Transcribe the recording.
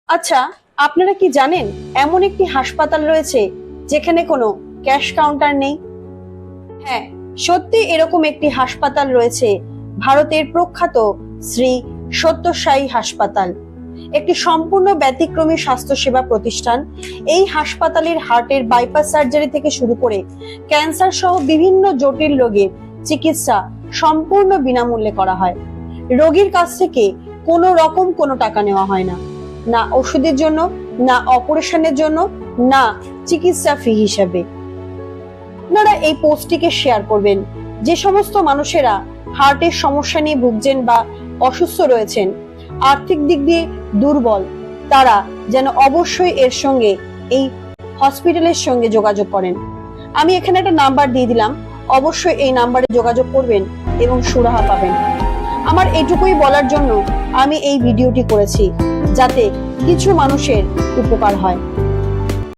আচ্ছা, আপনারা কি জানেন এমন একটি হাসপাতাল রয়েছে যেখানে কোনো ক্যাশ কাউন্টার নেই? হ্যাঁ, সত্যি এরকম একটি হাসপাতাল রয়েছে, ভারতের প্রখ্যাত শ্রী সত্যসাই হাসপাতাল। একটি সম্পূর্ণ ব্যতিক্রমী স্বাস্থ্যসেবা প্রতিষ্ঠান। এই হাসপাতালের হার্টের বাইপাস সার্জারি থেকে শুরু করে ক্যান্সার সহ বিভিন্ন জটিল রোগের চিকিৎসা সম্পূর্ণ বিনামূল্যে করা হয়। রোগীর কাছ থেকে কোনো রকম কোনো টাকা নেওয়া হয় না, না ওষুধের জন্য, না অপারেশনের জন্য, না চিকিৎসা ফি হিসেবে। আপনারা এই পোস্টটিকে শেয়ার করবেন। যে সমস্ত মানুষেরা হার্টের সমস্যা নিয়ে ভুগছেন বা অসুস্থ রয়েছেন, আর্থিক দিক দিয়ে দুর্বল, তারা যেন অবশ্যই এর সঙ্গে, এই হসপিটালের সঙ্গে যোগাযোগ করেন। আমি এখানে একটা নাম্বার দিয়ে দিলাম, অবশ্যই এই নাম্বারে যোগাযোগ করবেন এবং সুরাহা পাবেন। আমার এটুকুই বলার জন্য আমি এই ভিডিওটি করেছি, যাতে কিছু মানুষের উপকার হয়।